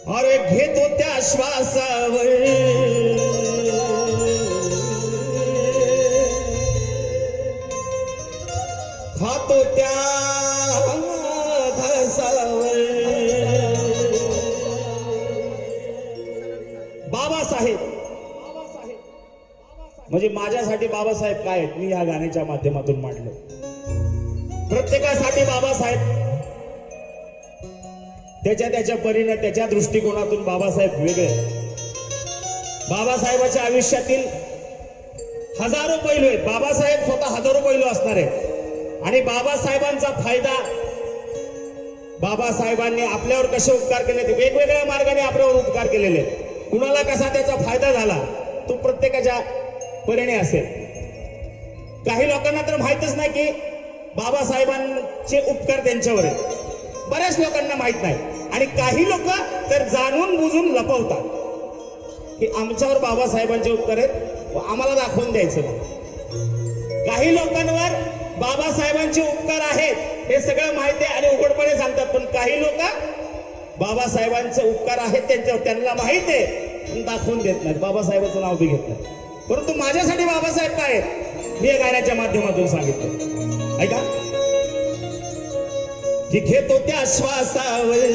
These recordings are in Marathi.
अरे घेतो त्या श्वासावर खातो त्या घासावर बाबासाहेब म्हणजे माझ्यासाठी बाबासाहेब काय आहेत मी या गाण्याच्या माध्यमातून मांडलं. प्रत्येकासाठी बाबासाहेब त्याच्या परीने त्याच्या दृष्टिकोनातून बाबासाहेब वेगळे. बाबासाहेबाच्या आयुष्यातील हजारो पैलू आहेत. बाबासाहेब स्वतः हजारो पैलू असणार आहेत आणि बाबासाहेबांचा फायदा बाबासाहेबांनी आपल्यावर कसे उपकार केले ते वेगवेगळ्या मार्गाने आपल्यावर उपकार केलेले. कुणाला कसा त्याचा फायदा झाला तो प्रत्येकाच्या परीने असेल. काही लोकांना तर माहितच नाही की बाबासाहेबांचे उपकार त्यांच्यावर आहेत. बऱ्याच लोकांना माहित नाही आणि काही लोक तर जाणून बुजून लपवतात की आमच्यावर बाबासाहेबांचे उपकार आहेत व आम्हाला दाखवून द्यायचं नाही. काही लोकांवर बाबासाहेबांचे उपकार आहेत हे सगळं माहिती आहे आणि उघडपणे सांगतात. पण काही लोक बाबासाहेबांचे उपकार आहेत त्यांच्यावर त्यांना माहित आहे दाखवून देत नाहीत. बाबासाहेबांचं नाव बी घेत नाही. परंतु माझ्यासाठी बाबासाहेब काय आहेत मी या गाण्याच्या माध्यमातून सांगितलं. ऐका की घेतो त्या श्वासावर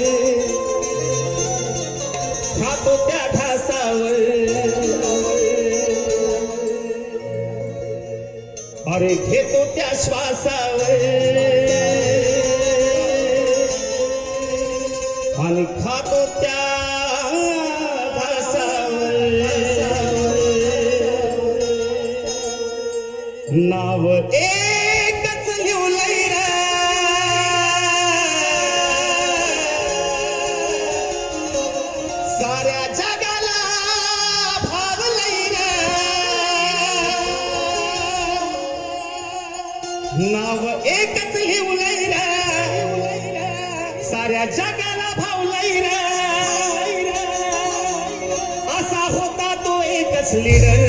खातो त्या घासावर अरे घेतो त्या श्वासावर आणि खातो त्या घासावर नाव एकच लिवलंय रे साऱ्या जगाला भावलंय रे नाव एकच लिवलंय रे साऱ्या जगाला भावलंय रे असा होता तो एकच लीडर.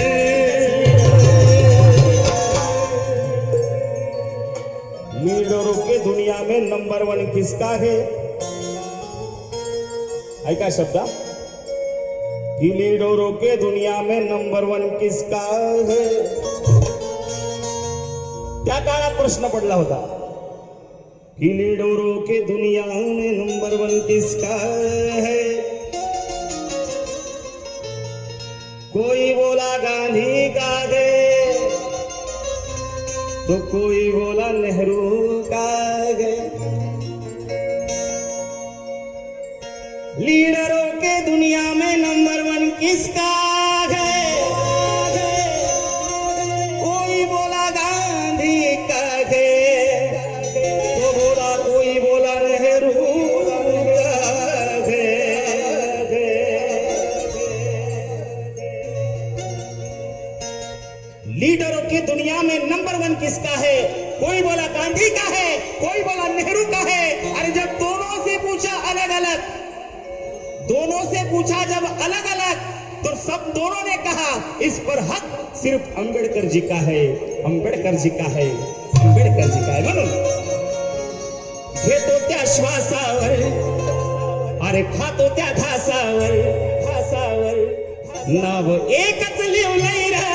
लीडरों के दुनिया में नंबर 1 किसका है. ऐका शब्द कि लीडरों के दुनिया में नंबर 1 किसका है. त्या काळात प्रश्न पडला होता कि लीडरों के दुनिया में नंबर 1 किसका है. कोई बोला गांधी का है तो कोई बोला नेहरू का है. लीडरों के दुनिया में नंबर 1 किसका है. कोई बोला गांधी का है तो बोला कोई बोला नेहरू का है. लीडरों की दुनिया में नंबर 1 किसका है. कोई बोला गांधी का है कोई बोला नेहरू का है. अरे जब दोनों से पूछा अलग अलग दोनों से पूछा जब अलग अलग तो सब दोनों ने कहा इस पर हक सिर्फ अंबेडकर जी का है. अंबेडकर जी का है अंबेडकर जी का है. म्हणून घेतो त्या श्वासावर अरे खातो त्या घासावर घासावर नाव एकच लिवलंय रे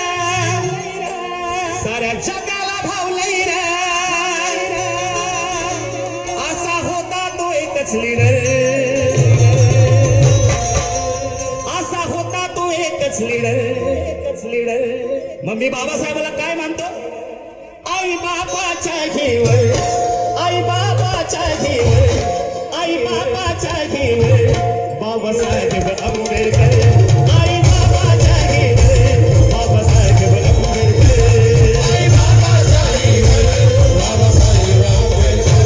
मग मी बाबासाहेबाला काय मानतो? आई बाबाच्या घेवर, आई बाबाच्या घेवर, आई बाबाच्या घेवर, बाबासाहेब आंबेडकर. आई बाबाच्या घेवर, बाबासाहेब आंबेडकर. आई बाबाच्या घेवर, बाबासाहेब आंबेडकर.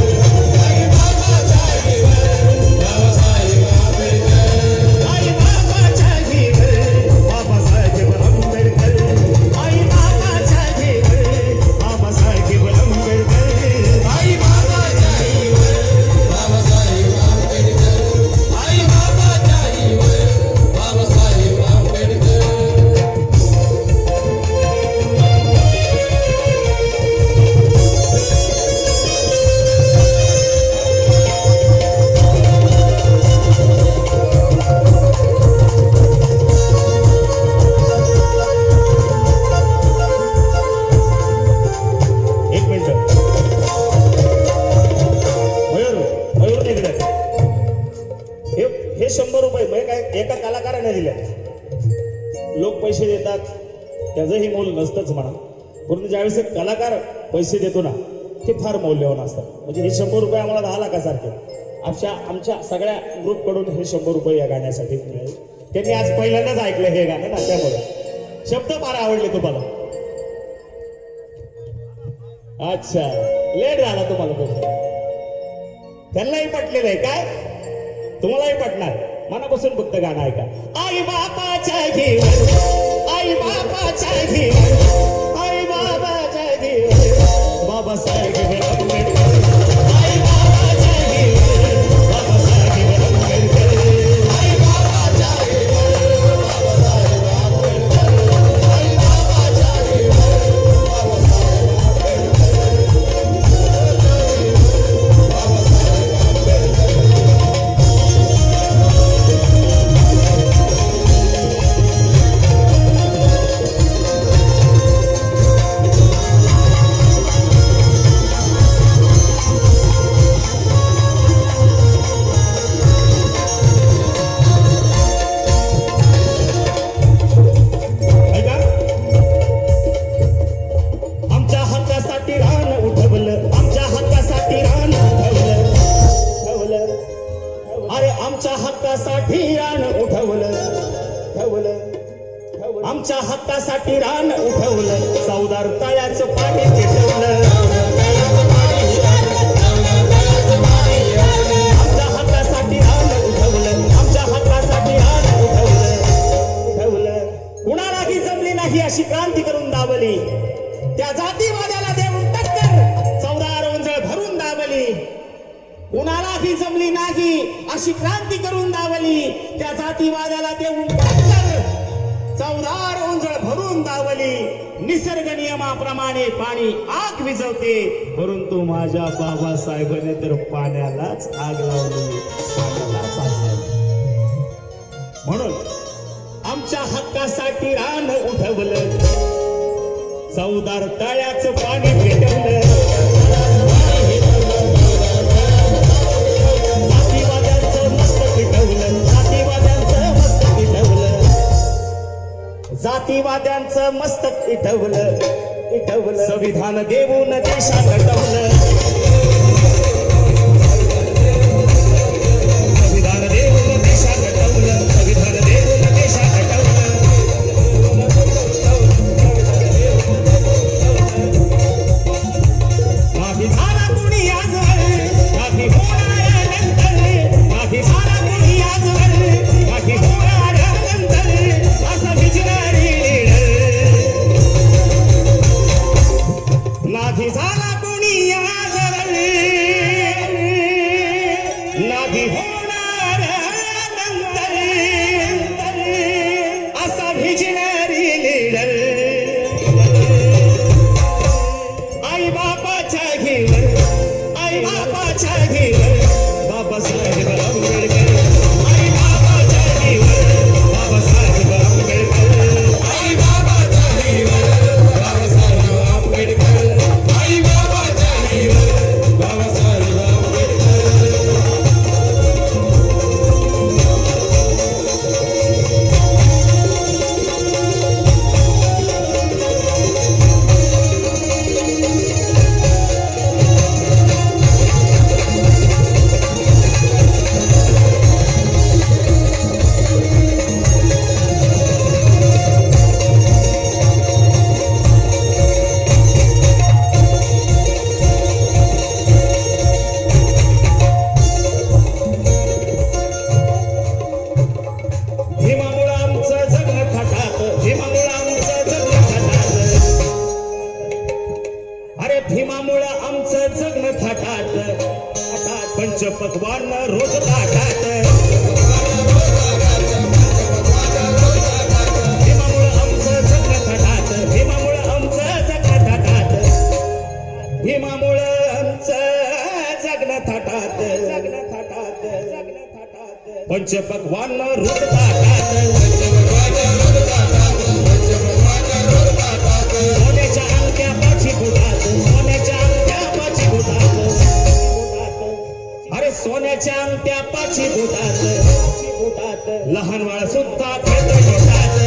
आई बाबाच्या घेवर, बाबासाहेब आंबेडकर. आई बाबाच्या घेवर, बाबासाहेब आंबेडकर. आई बाबाच्या घेवर, बाबासाहेब आंबेडकर. आई बाबाच्या घेवर, बाबासाहेब आंबेडकर. आई बाबाच्या घेवर, बाबासाहेब आंबेडकर. एक मिनिट. मयूर मयूर नाही दिलं. हे 100 रुपये म्हणजे काय एका कलाकाराने दिले. लोक पैसे देतात त्याचंही मोल नसतंच म्हणा, परंतु ज्यावेळेस एक कलाकार पैसे देतो ना ते फार मौल्यवान असतात. म्हणजे हे 100 रुपये आम्हाला 10 लाखासारखे आमच्या सगळ्या ग्रुपकडून हे 100 रुपये या गाण्यासाठी मिळाले. त्यांनी आज पहिल्यांदाच ऐकलं हे गाणं ना, त्यामुळे शब्द फार आवडले तुम्हाला. अच्छा, लेट झाला तुम्हाला पैसे. त्यांनाही पटलेलं आहे काय? तुम्हालाही पटणार. मनापासून फक्त गाणं ऐका. आई बापाच्या घेवर, आई बापाच्या घेवर, आई बाबाच्या घेवर, बाबासाहेब आंबेडकर. आई बाबाच्या घेवर, बाबासाहेब आंबेडकर. आई बाबाच्या घेवर, बाबासाहेब आंबेडकर. आई बाबाच्या घेवर, बाबासाहेब ऐका. आमच्या हक्कासाठी रान उठवलं, आमच्या हक्कासाठी रान उठवलं, उठवलं. अरे आमच्या हक्कासाठी रान उठवलं, उठवलं. आमच्या हक्कासाठी रान उठवलं, चौदार तळ्याचं पाणी पेटवलं. आमच्या हक्कासाठी रान उठवलं, आमच्या हक्कासाठी रान उठवलं, उठवलं. कुणालाही जमली नाही अशी क्रांती करून दाबली, त्या जातीवाद्याला देऊन टक्कर, 14 रोंजळ भरून दाबली. कुणालाही जमली नाही अशी क्रांती करून दाबली, त्या जातीवाद्याला देऊन टक्कर, 14 रोंजळ भरून दाबली. निसर्ग नियमाप्रमाणे पाणी आग विझवते, परंतु माझ्या बाबासाहेबांनी तर पाण्यालाच आग लावली, पाण्यालाच आग लावली. म्हणून आमच्या हक्कासाठी रान उठवलं, चौदार तळ्याचं पाणी पेटवलं. जातीवाद्यांचं मस्तक पेटवलं, जातीवाद्यांचं मस्तक पेटवलं, जातीवाद्यांचं मस्तक इटवलं, इटवलं. संविधान देऊन देशा घटवलं, संविधान देऊन देशा घटवलं, संविधान देऊन देशा घटवलं. नाही झाला कुणी आजवर, नाही होणार नंतर, नाही झाला कुणी आजवर, नाही होणार नंतर, असं विचारी लीडर. नाही झाला कुणी आज पकवान रोज ताटात भीमामुळं आमचं जगणं थाटात भीमामुळं आमचं जगणं थाटात भीमामुळं आमचं जगणं थाटात पंचपक्वान रोज ताटात सोन्याच्या अंगठ्या पाची बुटात सोन्याच्या अंगठ्या पाची बुटात अरे सोन्याच्या अंगठ्या पाची बुटात लहान बाळ सुद्धा खेळत बोटात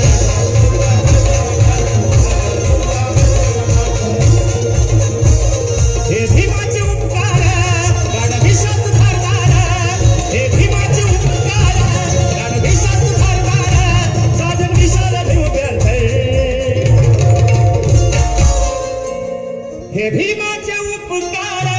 हे भीमाचे उपकार गाढविषात धारदार हे भीमाचे उपकार गाढविषात धारदार साजन विशाल भिवप्यांत हे भीमाचे उपकार